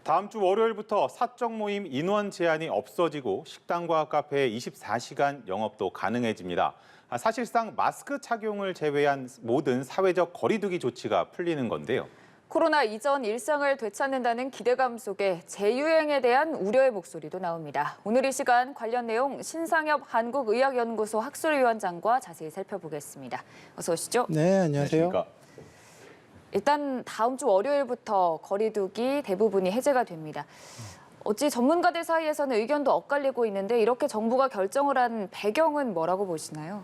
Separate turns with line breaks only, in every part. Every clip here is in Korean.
다음 주 월요일부터 사적 모임 인원 제한이 없어지고 식당과 카페의 24시간 영업도 가능해집니다. 사실상 마스크 착용을 제외한 모든 사회적 거리두기 조치가 풀리는 건데요.
코로나 이전 일상을 되찾는다는 기대감 속에 재유행에 대한 우려의 목소리도 나옵니다. 오늘 이 시간 관련 내용 신상엽 한국의학연구소 학술위원장과 자세히 살펴보겠습니다. 어서 오시죠.
네, 안녕하세요.
안녕하십니까?
일단 다음 주 월요일부터 거리두기 대부분이 해제가 됩니다. 어찌 전문가들 사이에서는 의견도 엇갈리고 있는데 이렇게 정부가 결정을 한 배경은 뭐라고 보시나요?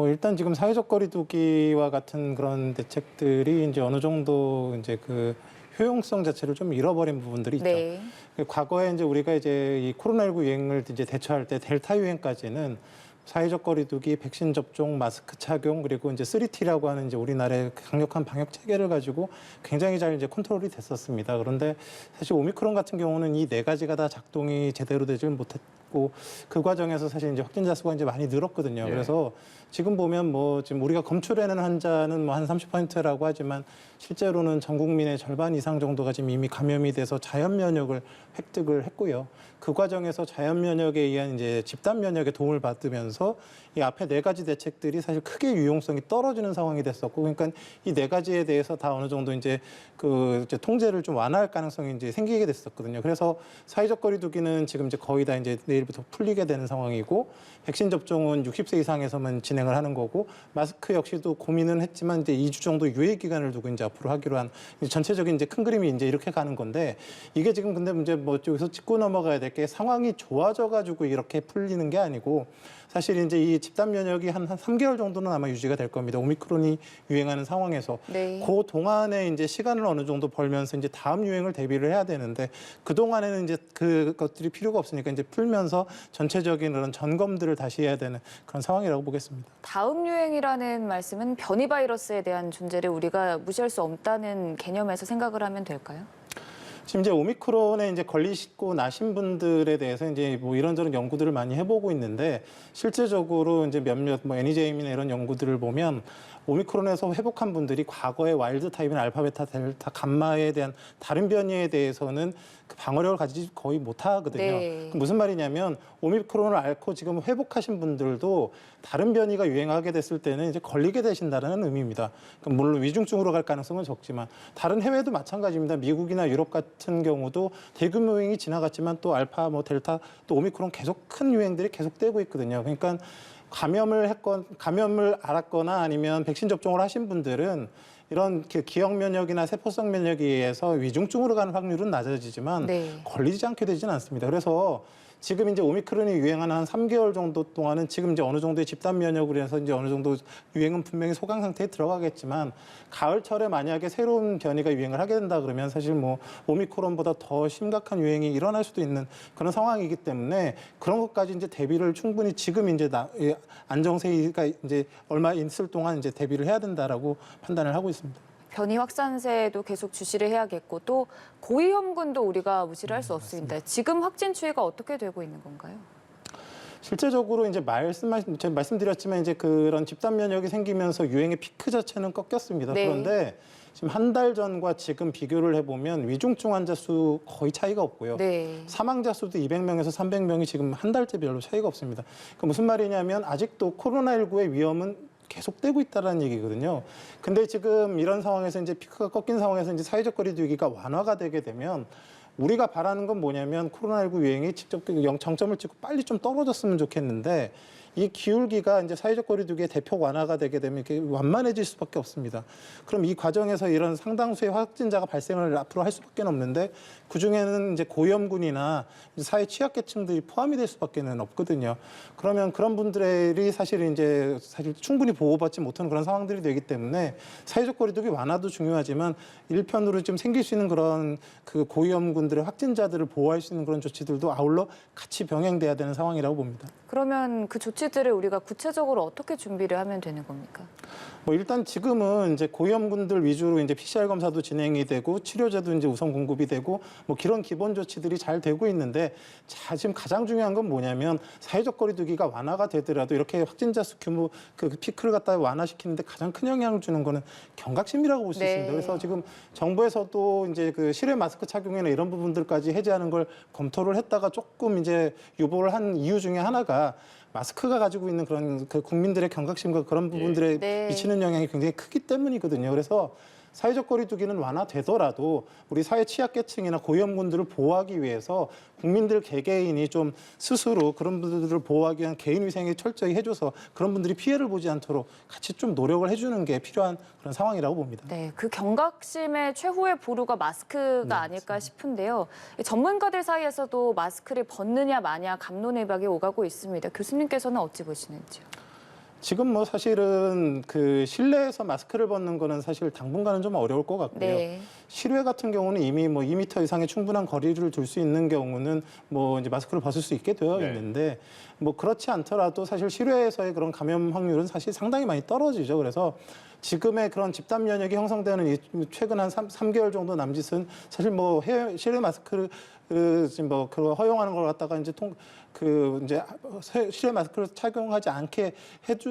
일단 지금 사회적 거리두기와 같은 그런 대책들이 이제 어느 정도 이제 그 효용성 자체를 좀 잃어버린 부분들이 있죠.
네.
과거에 이제 우리가 이제 이 코로나19 유행을 이제 대처할 때 델타 유행까지는 사회적 거리두기, 백신 접종, 마스크 착용, 그리고 이제 3T라고 하는 이제 우리나라의 강력한 방역 체계를 가지고 굉장히 잘 이제 컨트롤이 됐었습니다. 그런데 사실 오미크론 같은 경우는 이 네 가지가 다 작동이 제대로 되지 못했고 그 과정에서 사실 이제 확진자 수가 이제 많이 늘었거든요.
예.
그래서 지금 보면 지금 우리가 검출해낸 환자는 한 30%라고 하지만 실제로는 전 국민의 절반 이상 정도가 지금 이미 감염이 돼서 자연 면역을 획득을 했고요. 그 과정에서 자연 면역에 의한 이제 집단 면역의 도움을 받으면서 이 앞에 네 가지 대책들이 사실 크게 유용성이 떨어지는 상황이 됐었고, 그러니까 이 네 가지에 대해서 다 어느 정도 이제 이제 통제를 좀 완화할 가능성이 이제 생기게 됐었거든요. 그래서 사회적 거리두기는 지금 이제 거의 다 이제 내일부터 풀리게 되는 상황이고, 백신 접종은 60세 이상에서만 진행을 하는 거고, 마스크 역시도 고민은 했지만 이제 2주 정도 유예 기간을 두고 이제 앞으로 하기로 한 전체적인 이제 큰 그림이 이제 이렇게 가는 건데, 이게 지금 근데 이제 여기서 짚고 넘어가야 될 게 상황이 좋아져 가지고 이렇게 풀리는 게 아니고, 사실 이제 이 집단 면역이 한 3개월 정도는 아마 유지가 될 겁니다. 오미크론이 유행하는 상황에서.
네.
그 동안에 이제 시간을 어느 정도 벌면서 이제 다음 유행을 대비를 해야 되는데, 그 동안에는 이제 그것들이 필요가 없으니까 이제 풀면서 전체적인 그런 점검들을 다시 해야 되는 그런 상황이라고 보겠습니다.
다음 유행이라는 말씀은 변이 바이러스에 대한 존재를 우리가 무시할 수 없다는 개념에서 생각을 하면 될까요?
지금 이제 오미크론에 이제 걸리시고 나신 분들에 대해서 이제 이런저런 연구들을 많이 해보고 있는데, 실제적으로 이제 몇몇 애니제임이나 이런 연구들을 보면 오미크론에서 회복한 분들이 과거의 와일드 타입인 알파, 베타, 델타, 감마에 대한 다른 변이에 대해서는 그 방어력을 가지지 거의 못하거든요.
네.
무슨 말이냐면 오미크론을 앓고 지금 회복하신 분들도 다른 변이가 유행하게 됐을 때는 이제 걸리게 되신다는 의미입니다. 그러니까 물론 위중증으로 갈 가능성은 적지만 다른 해외도 마찬가지입니다. 미국이나 유럽 같은 경우도 대규모 유행이 지나갔지만 또 알파, 델타, 또 오미크론 계속 큰 유행들이 계속되고 있거든요. 그러니까 감염을 앓았거나 아니면 백신 접종을 하신 분들은 이런 기억 면역이나 세포성 면역에 의해서 위중증으로 가는 확률은 낮아지지만
네.
걸리지 않게 되지는 않습니다. 그래서 지금 이제 오미크론이 유행하는 한 3개월 정도 동안은 지금 이제 어느 정도의 집단 면역으로 해서 이제 어느 정도 유행은 분명히 소강 상태에 들어가겠지만, 가을철에 만약에 새로운 변이가 유행을 하게 된다 그러면 사실 오미크론보다 더 심각한 유행이 일어날 수도 있는 그런 상황이기 때문에 그런 것까지 이제 대비를 충분히 지금 이제 안정세가 이제 얼마 있을 동안 이제 대비를 해야 된다라고 판단을 하고 있습니다.
변이 확산세도 계속 주시를 해야겠고 또 고위험군도 우리가 무시를 할 수 없습니다. 지금 확진 추이가 어떻게 되고 있는 건가요?
실제적으로 이제 제가 말씀드렸지만 이제 그런 집단 면역이 생기면서 유행의 피크 자체는 꺾였습니다.
네.
그런데 지금 한 달 전과 지금 비교를 해보면 위중증 환자 수 거의 차이가 없고요.
네.
사망자 수도 200명에서 300명이 지금 한 달째 별로 차이가 없습니다. 그 무슨 말이냐면 아직도 코로나19의 위험은 계속되고 있다는 얘기거든요. 근데 지금 이런 상황에서 이제 피크가 꺾인 상황에서 이제 사회적 거리두기가 완화가 되게 되면 우리가 바라는 건 뭐냐면 코로나19 유행이 직접 정점을 찍고 빨리 좀 떨어졌으면 좋겠는데, 이 기울기가 이제 사회적 거리두기의 대폭 완화가 되게 되면 이렇게 완만해질 수밖에 없습니다. 그럼 이 과정에서 이런 상당수의 확진자가 발생을 앞으로 할 수밖에 없는데, 그 중에는 이제 고위험군이나 사회 취약계층들이 포함이 될 수밖에 없거든요. 그러면 그런 분들이 사실 충분히 보호받지 못하는 그런 상황들이 되기 때문에 사회적 거리두기 완화도 중요하지만 일편으로 좀 생길 수 있는 그런 그 고위험군 분들의 확진자들을 보호할 수 있는 그런 조치들도 아울러 같이 병행돼야 되는 상황이라고 봅니다.
그러면 그 조치들을 우리가 구체적으로 어떻게 준비를 하면 되는 겁니까?
뭐 일단 지금은 이제 고위험군들 위주로 이제 PCR 검사도 진행이 되고 치료제도 이제 우선 공급이 되고 뭐 그런 기본 조치들이 잘 되고 있는데 자, 지금 가장 중요한 건 뭐냐면 사회적 거리두기가 완화가 되더라도 이렇게 확진자 수 규모 그 피크를 갖다 완화시키는데 가장 큰 영향을 주는 거는 경각심이라고 볼 수
네.
있습니다. 그래서 지금 정부에서도 이제 그 실외 마스크 착용이나 이런 부분들까지 해제하는 걸 검토를 했다가 조금 이제 유보를 한 이유 중에 하나가 마스크가 가지고 있는 그런 그 국민들의 경각심과 그런 부분들에
네.
미치는 영향이 굉장히 크기 때문이거든요. 그래서 사회적 거리두기는 완화되더라도 우리 사회 취약계층이나 고위험군들을 보호하기 위해서 국민들 개개인이 좀 스스로 그런 분들을 보호하기 위한 개인 위생에 철저히 해줘서 그런 분들이 피해를 보지 않도록 같이 좀 노력을 해주는 게 필요한 그런 상황이라고 봅니다.
네, 그 경각심의 최후의 보루가 마스크가 아닐까 싶은데요. 전문가들 사이에서도 마스크를 벗느냐 마냐 갑론을박이 오가고 있습니다. 교수님께서는 어찌 보시는지요?
지금 뭐 사실은 그 실내에서 마스크를 벗는 거는 사실 당분간은 좀 어려울 것 같고요.
네.
실외 같은 경우는 이미 뭐 2m 이상의 충분한 거리를 둘 수 있는 경우는 뭐 이제 마스크를 벗을 수 있게 되어
네.
있는데 뭐 그렇지 않더라도 사실 실외에서의 그런 감염 확률은 사실 상당히 많이 떨어지죠. 그래서 지금의 그런 집단 면역이 형성되는 이 최근 한 3개월 정도 남짓은 사실 뭐 실외 마스크를 지금 뭐 그 허용하는 걸 갖다가 이제 이제 실외 마스크를 착용하지 않게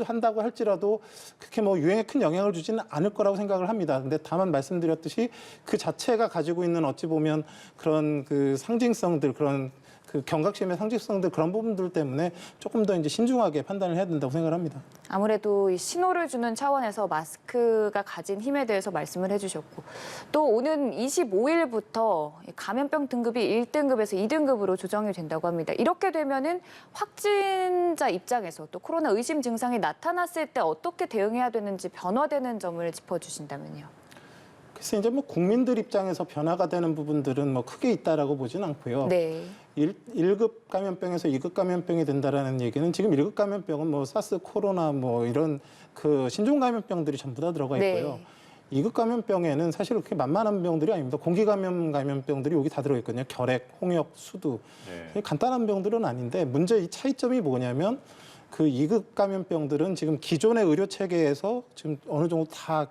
한다고 할지라도 그렇게 뭐 유행에 큰 영향을 주지는 않을 거라고 생각을 합니다. 근데 다만 말씀드렸듯이 그 자체가 가지고 있는 어찌 보면 그런 그 상징성들 그런 그 경각심의 상징성들 그런 부분들 때문에 조금 더 이제 신중하게 판단을 해야 된다고 생각을 합니다.
아무래도 이 신호를 주는 차원에서 마스크가 가진 힘에 대해서 말씀을 해주셨고 또 오는 25일부터 감염병 등급이 1등급에서 2등급으로 조정이 된다고 합니다. 이렇게 되면은 확진자 입장에서 또 코로나 의심 증상이 나타났을 때 어떻게 대응해야 되는지 변화되는 점을 짚어주신다면요.
그래서 이제 뭐 국민들 입장에서 변화가 되는 부분들은 뭐 크게 있다라고 보진 않고요.
네.
1급 감염병에서 2급 감염병이 된다라는 얘기는 지금 1급 감염병은 뭐 사스, 코로나 뭐 이런 그 신종 감염병들이 전부 다 들어가 있고요.
네.
2급 감염병에는 사실 그렇게 만만한 병들이 아닙니다. 감염병들이 여기 다 들어있거든요. 결핵, 홍역, 수두.
네.
간단한 병들은 아닌데 문제 이 차이점이 뭐냐면 그 2급 감염병들은 지금 기존의 의료 체계에서 지금 어느 정도 다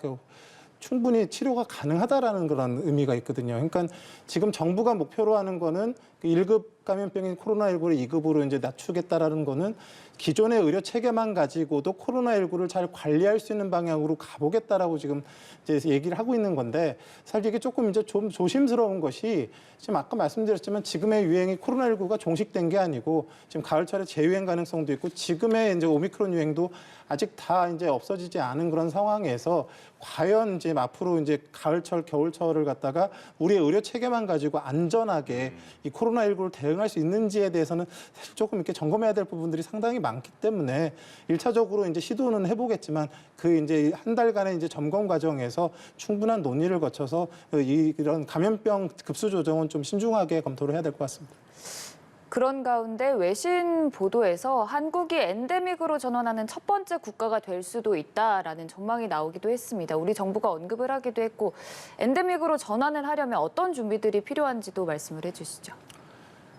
충분히 치료가 가능하다라는 그런 의미가 있거든요. 그러니까 지금 정부가 목표로 하는 거는 1급 감염병인 코로나19를 2급으로 이제 낮추겠다라는 거는 기존의 의료 체계만 가지고도 코로나19를 잘 관리할 수 있는 방향으로 가보겠다라고 지금 이제 얘기를 하고 있는 건데 사실 이게 조금 이제 좀 조심스러운 것이 지금 아까 말씀드렸지만 지금의 유행이 코로나19가 종식된 게 아니고 지금 가을철에 재유행 가능성도 있고 지금의 이제 오미크론 유행도 아직 다 이제 없어지지 않은 그런 상황에서 과연 이제 앞으로 이제 가을철, 겨울철을 갖다가 우리의 의료 체계만 가지고 안전하게 이 코로나19를 대응할 수 있는지에 대해서는 사실 조금 이렇게 점검해야 될 부분들이 상당히 많기 때문에 1차적으로 이제 시도는 해보겠지만 그 이제 한 달간의 이제 점검 과정에서 충분한 논의를 거쳐서 이런 감염병 급수 조정은 좀 신중하게 검토를 해야 될 것 같습니다.
그런 가운데 외신 보도에서 한국이 엔데믹으로 전환하는 첫 번째 국가가 될 수도 있다라는 전망이 나오기도 했습니다. 우리 정부가 언급을 하기도 했고 엔데믹으로 전환을 하려면 어떤 준비들이 필요한지도 말씀을 해주시죠.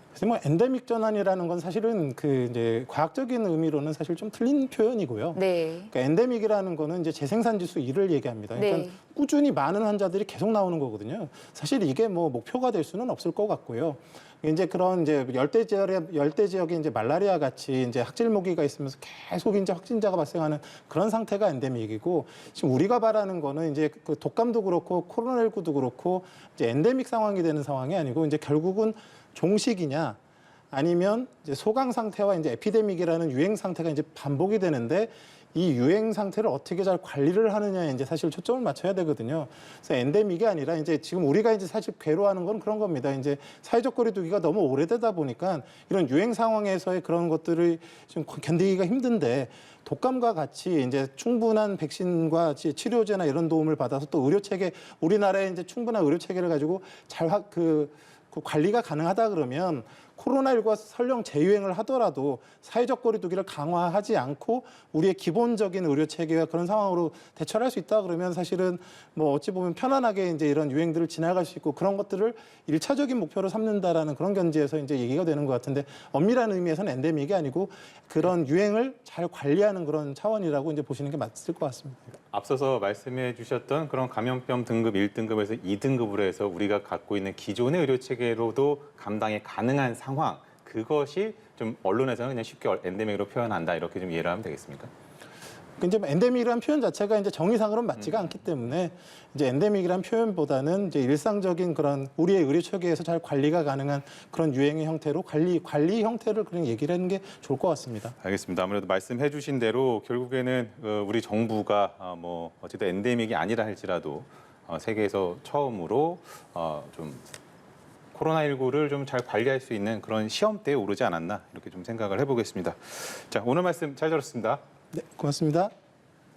그래서 뭐 엔데믹 전환이라는 건 사실은 그 이제 과학적인 의미로는 사실 좀 틀린 표현이고요.
네.
그러니까 엔데믹이라는 거는 이제 재생산 지수 1을 얘기합니다. 그러니까
네.
꾸준히 많은 환자들이 계속 나오는 거거든요. 사실 이게 뭐 목표가 될 수는 없을 것 같고요. 이제 그런 이제 열대 지역에 이제 말라리아 같이 이제 학질 모기가 있으면서 계속 이제 확진자가 발생하는 그런 상태가 엔데믹이고 지금 우리가 바라는 거는 이제 그 독감도 그렇고 코로나19도 그렇고 이제 엔데믹 상황이 되는 상황이 아니고 이제 결국은 종식이냐 아니면 이제 소강 상태와 이제 에피데믹이라는 유행 상태가 이제 반복이 되는데 이 유행 상태를 어떻게 잘 관리를 하느냐에 이제 사실 초점을 맞춰야 되거든요. 그래서 엔데믹이 아니라 이제 지금 우리가 이제 사실 괴로워하는 건 그런 겁니다. 이제 사회적 거리두기가 너무 오래되다 보니까 이런 유행 상황에서의 그런 것들을 좀 견디기가 힘든데 독감과 같이 이제 충분한 백신과 치료제나 이런 도움을 받아서 또 의료 체계 우리나라에 이제 충분한 의료 체계를 가지고 잘 관리가 가능하다 그러면 코로나19가 설령 재유행을 하더라도 사회적 거리두기를 강화하지 않고 우리의 기본적인 의료 체계와 그런 상황으로 대처할 수 있다 그러면 사실은 뭐 어찌 보면 편안하게 이제 이런 유행들을 지나갈 수 있고 그런 것들을 일차적인 목표로 삼는다라는 그런 견지에서 이제 얘기가 되는 것 같은데 엄밀한 의미에서는 엔데믹이 아니고 그런 유행을 잘 관리하는 그런 차원이라고 이제 보시는 게 맞을 것 같습니다.
앞서서 말씀해 주셨던 그런 감염병 등급 1등급에서 2등급으로 해서 우리가 갖고 있는 기존의 의료 체계로도 감당이 가능한 상황, 그것이 좀 언론에서는 그냥 쉽게 엔데믹으로 표현한다 이렇게 좀 이해를 하면 되겠습니까?
이제 엔데믹이라는 표현 자체가 이제 정의상으로는 맞지가 않기 때문에 이제 엔데믹이라는 표현보다는 이제 일상적인 그런 우리의 의료 체계에서 잘 관리가 가능한 그런 유행의 형태로 관리 형태를 그냥 얘기를 하는 게 좋을 것 같습니다.
알겠습니다. 아무래도 말씀해 주신 대로 결국에는 우리 정부가 뭐 어쨌든 엔데믹이 아니라 할지라도 세계에서 처음으로 좀 코로나19를 좀 잘 관리할 수 있는 그런 시험대에 오르지 않았나 이렇게 좀 생각을 해보겠습니다. 자, 오늘 말씀 잘 들었습니다.
네, 고맙습니다.